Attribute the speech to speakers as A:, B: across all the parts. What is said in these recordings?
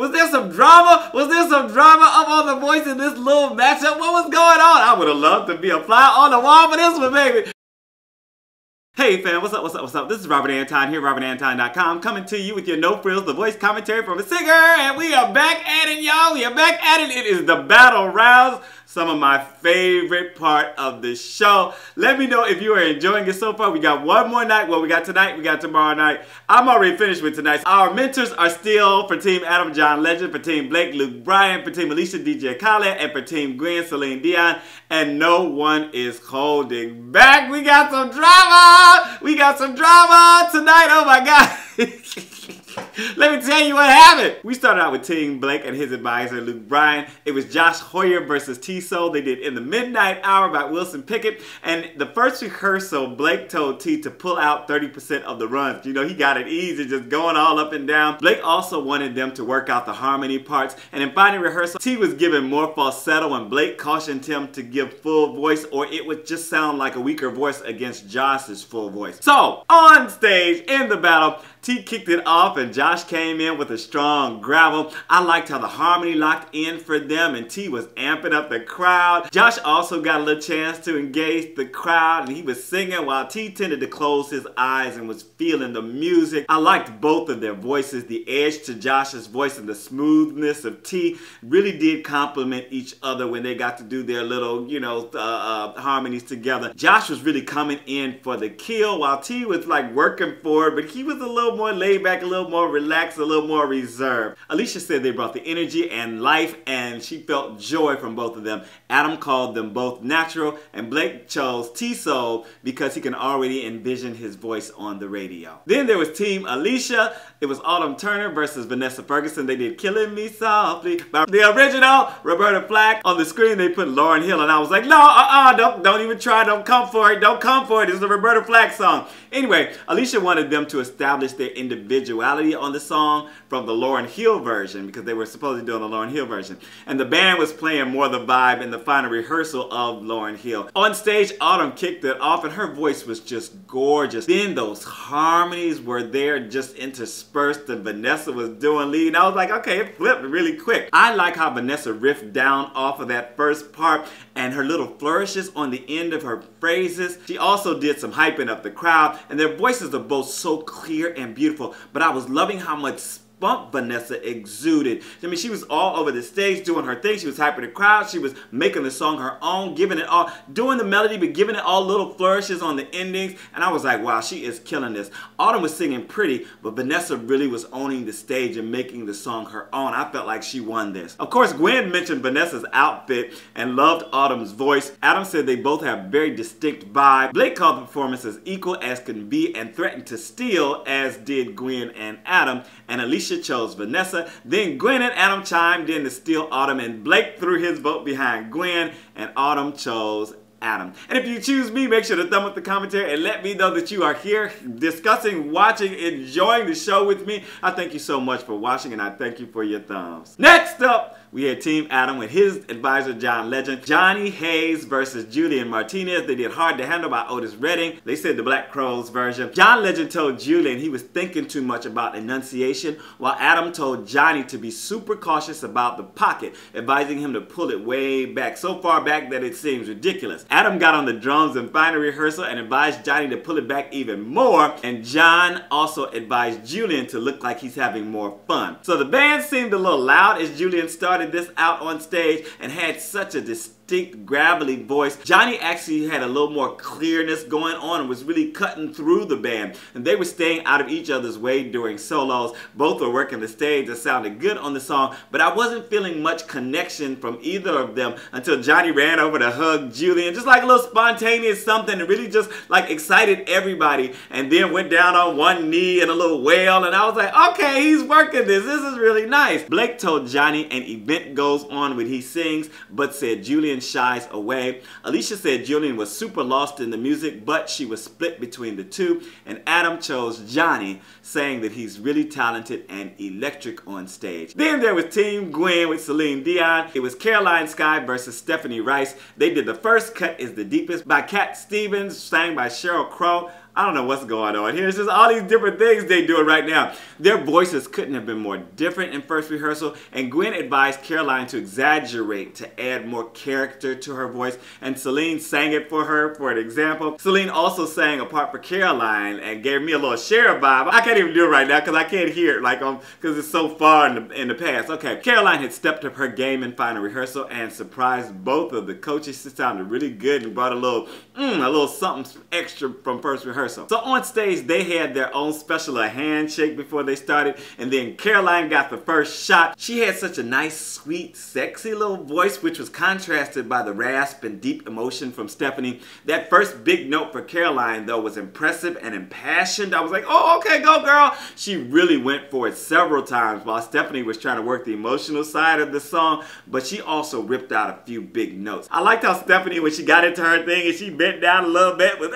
A: Was there some drama? Was there some drama up on The Voice in this little matchup? What was going on? I would have loved to be a fly on the wall for this one, baby. Hey fam, what's up, what's up, what's up? This is Robert Anton here, robertanton.com, coming to you with your no frills, The Voice commentary from a singer, and we are back at it, y'all. We are back at it. It is the battle rounds, some of my favorite part of the show. Let me know if you are enjoying it so far. We got one more night. Well, we got tonight, we got tomorrow night. I'm already finished with tonight. Our mentors are still for TeamAdam, John Legend, for TeamBlake, Luke Bryan, for TeamAlicia, DJ Khaled, and for TeamGwen, Celine, Dion, and no one is holding back. We got some drama! We got some drama tonight, oh my God. Let me tell you what happened. We started out with TeamBlake and his advisor, Luke Bryan. It was Josh Hoyer versus TSoul. They did In the Midnight Hour by Wilson Pickett. And the first rehearsal, Blake told T to pull out 30% of the runs. You know, he got it easy, just going all up and down. Blake also wanted them to work out the harmony parts. And in final rehearsal, T was given more falsetto and Blake cautioned him to give full voice or it would just sound like a weaker voice against Josh's full voice. So, on stage, in the battle, T kicked it off and Josh came in with a strong gravel. I liked how the harmony locked in for them and T was amping up the crowd. Josh also got a little chance to engage the crowd and he was singing while T tended to close his eyes and was feeling the music. I liked both of their voices. The edge to Josh's voice and the smoothness of T really did complement each other when they got to do their little, you know, harmonies together. Josh was really coming in for the kill while T was like working for it, but he was a little more laid back, a little more relaxed, a little more reserved. Alicia said they brought the energy and life and she felt joy from both of them. Adam called them both natural and Blake chose TSoul because he can already envision his voice on the radio. Then there was TeamAlicia. It was Autumn Turner versus Vanessa Ferguson. They did Killing Me Softly by the original Roberta Flack. On the screen they put Lauryn Hill and I was like, no, don't even try, don't come for it, don't come for it. It's a Roberta Flack song. Anyway, Alicia wanted them to establish their individuality on the song from the Lauryn Hill version because they were supposedly doing the Lauryn Hill version. And the band was playing more the vibe in the final rehearsal of Lauryn Hill. On stage, Autumn kicked it off and her voice was just gorgeous. Then those harmonies were there just interspersed and Vanessa was doing lead. And I was like, okay, it flipped really quick. I like how Vanessa riffed down off of that first part and her little flourishes on the end of her phrases. She also did some hyping up the crowd and their voices are both so clear and beautiful, but I was loving how much spunk Vanessa exuded. I mean, she was all over the stage doing her thing. She was hyping the crowd. She was making the song her own, giving it all, doing the melody, but giving it all little flourishes on the endings. And I was like, wow, she is killing this. Autumn was singing pretty, but Vanessa really was owning the stage and making the song her own. I felt like she won this. Of course, Gwen mentioned Vanessa's outfit and loved Autumn's voice. Adam said they both have very distinct vibe. Blake called the performance as equal as can be and threatened to steal, as did Gwen and Adam. And Alicia chose Vanessa. Then Gwen and Adam chimed in to steal Autumn and Blake threw his vote behind Gwen and Autumn chose Adam. And if you choose me, make sure to thumb up the commentary and let me know that you are here discussing, watching, enjoying the show with me. I thank you so much for watching and I thank you for your thumbs. Next up, we had TeamAdam with his advisor, John Legend. Johnny Hayes versus Julien Martinez. They did Hard to Handle by Otis Redding. They said the Black Crowes version. John Legend told Julien he was thinking too much about enunciation, while Adam told Johnny to be super cautious about the pocket, advising him to pull it way back, so far back that it seems ridiculous. Adam got on the drums in final rehearsal and advised Johnny to pull it back even more, and John also advised Julien to look like he's having more fun. So the band seemed a little loud as Julien started this out on stage and had such a distinct gravelly voice. Johnny actually had a little more clearness going on and was really cutting through the band, and they were staying out of each other's way during solos. Both were working the stage. It sounded good on the song, but I wasn't feeling much connection from either of them until Johnny ran over to hug Julien, just like a little spontaneous something that really just like excited everybody, and then went down on one knee and a little wail, and I was like, okay, he's working this. This is really nice. Blake told Johnny an event goes on when he sings, but said Julien shies away. Alicia said Julien was super lost in the music, but she was split between the two, and Adam chose Johnny, saying that he's really talented and electric on stage. Then there was TeamGwen with Celine Dion. It was Caroline Sky versus Stephanie Rice. They did The First Cut is the Deepest by Cat Stevens, sang by Sheryl Crow. I don't know what's going on here. It's just all these different things they doing right now. Their voices couldn't have been more different in first rehearsal, and Gwen advised Caroline to exaggerate to add more character to her voice, and Celine sang it for her for an example. Celine also sang a part for Caroline and gave me a little Sheryl vibe. I can't even do it right now because I can't hear it because it's so far in the past. Okay, Caroline had stepped up her game in final rehearsal and surprised both of the coaches. She sounded really good and brought a little something extra from first rehearsal. So on stage, they had their own special handshake before they started, and then Caroline got the first shot. She had such a nice, sweet, sexy little voice, which was contrasted by the rasp and deep emotion from Stephanie. That first big note for Caroline, though, was impressive and impassioned. I was like, oh, okay, go girl. She really went for it several times while Stephanie was trying to work the emotional side of the song, but she also ripped out a few big notes. I liked how Stephanie, when she got into her thing and she bent down a little bit, was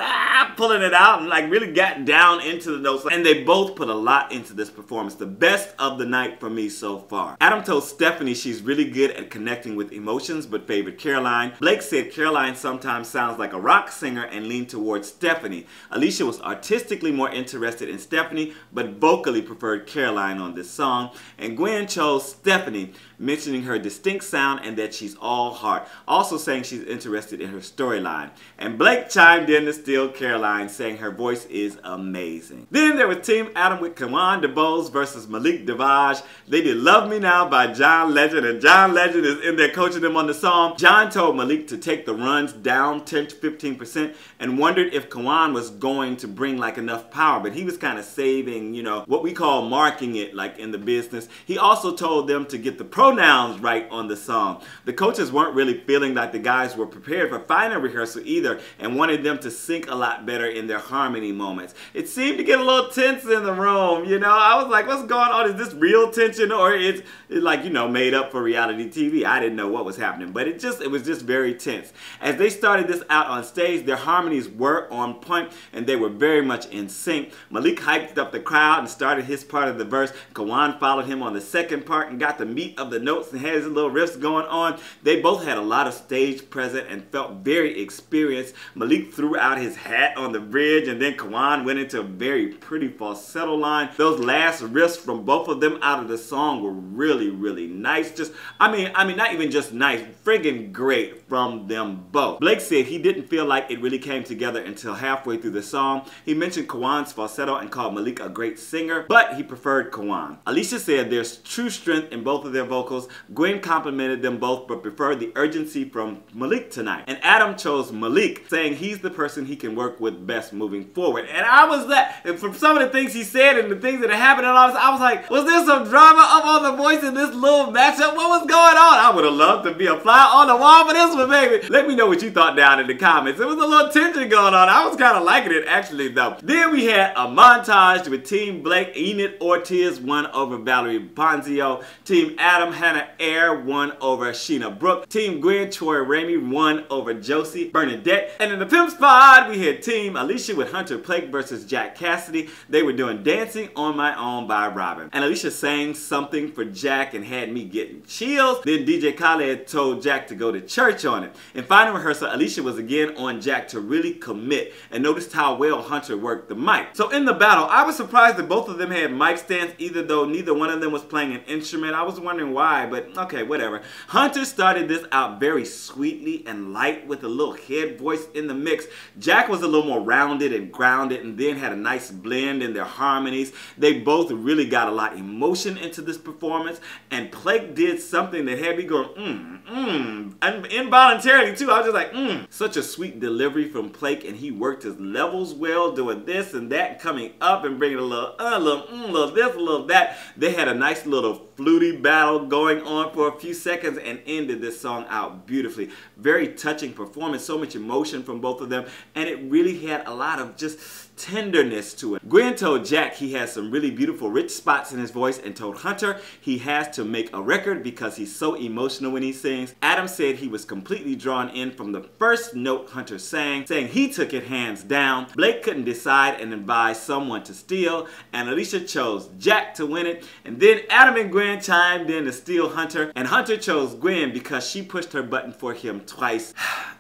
A: pulling it out and like really got down into the notes, and they both put a lot into this performance. The best of the night for me so far. Adam told Stephanie she's really good at connecting with emotions but favored Caroline. Blake said Caroline sometimes sounds like a rock singer and leaned towards Stephanie. Alicia was artistically more interested in Stephanie but vocally preferred Caroline on this song, and Gwen chose Stephanie, mentioning her distinct sound and that she's all heart, also saying she's interested in her storyline. And Blake chimed in to steal Caroline, saying her voice is amazing. Then there was TeamAdam with Kawan, DeBose versus Malik, Davage. They did Love Me Now by John Legend, and John Legend is in there coaching them on the song. John told Malik to take the runs down 10 to 15% and wondered if Kawan was going to bring like enough power, but he was kind of saving, you know, what we call marking it like in the business. He also told them to get the pronouns right on the song. The coaches weren't really feeling like the guys were prepared for final rehearsal either and wanted them to sync a lot better in their harmony moments. It seemed to get a little tense in the room, you know. I was like, what's going on? Is this real tension or is it like, you know, made up for reality TV? I didn't know what was happening, but it was just very tense. As they started this out on stage, their harmonies were on point and they were very much in sync. Malik hyped up the crowd and started his part of the verse. Kawan followed him on the second part and got the meat of the notes and had his little riffs going on. They both had a lot of stage presence and felt very experienced. Malik threw out his hat on the bridge, and then Kawan went into a very pretty falsetto line. Those last riffs from both of them out of the song were really, really nice. Just, I mean, not even just nice, friggin' great from them both. Blake said he didn't feel like it really came together until halfway through the song. He mentioned Kawan's falsetto and called Malik a great singer, but he preferred Kawan. Alicia said there's true strength in both of their vocals. Gwen complimented them both but preferred the urgency from Malik tonight. And Adam chose Malik, saying he's the person he can work with best moving forward. And I was that, and from some of the things he said and the things that happened, and I was like, was there some drama up on The Voice in this little matchup? What was going on? I would have loved to be a fly on the wall for this one, baby. Let me know what you thought down in the comments. There was a little tension going on. I was kind of liking it actually though. Then we had a montage with TeamBlake. Enid Ortiz won over Valerie Bonzio. TeamAdam Hannah Air won over Sheena Brooke. TeamGwen Troy Ramey won over Josie Bernadette. And in the Pimp Squad, we had TeamAlicia with Hunter Blake versus Jack Cassidy. They were doing Dancing on My Own by Robin. And Alicia sang something for Jack and had me getting chills. Then DJ Khaled told Jack to go to church on it. In final rehearsal, Alicia was again on Jack to really commit and noticed how well Hunter worked the mic. So in the battle, I was surprised that both of them had mic stands, even though neither one of them was playing an instrument. I was wondering why, but okay, whatever. Hunter started this out very sweetly and light with a little head voice in the mix. Jack was a little more rounded and grounded and then had a nice blend in their harmonies. They both really got a lot of emotion into this performance, and Blake did something that had me going, and involuntarily too. I was just like, Such a sweet delivery from Blake, and he worked his levels well, doing this and that, coming up and bringing a little this, a little that. They had a nice little fluty battle going on for a few seconds and ended this song out beautifully. Very touching performance, so much emotion from both of them, and it really had a lot of just tenderness to it. Gwen told Jack he has some really beautiful rich spots in his voice and told Hunter he has to make a record because he's so emotional when he sings. Adam said he was completely drawn in from the first note Hunter sang, saying he took it hands down. Blake couldn't decide and advised someone to steal, and Alicia chose Jack to win it. And then Adam and Gwen chimed in to steal Hunter, and Hunter chose Gwen because she pushed her button for him twice.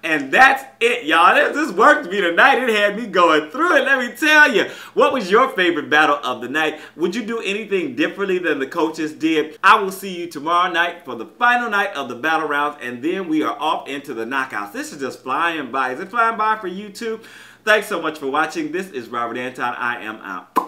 A: And that's it, y'all. This worked me tonight. It had me going through it. Let me me tell you, what was your favorite battle of the night? Would you do anything differently than the coaches did? I will see you tomorrow night for the final night of the battle rounds, and then we are off into the knockouts. This is just flying by. Is it flying by for you too? Thanks so much for watching. This is Robert Anton. I am out.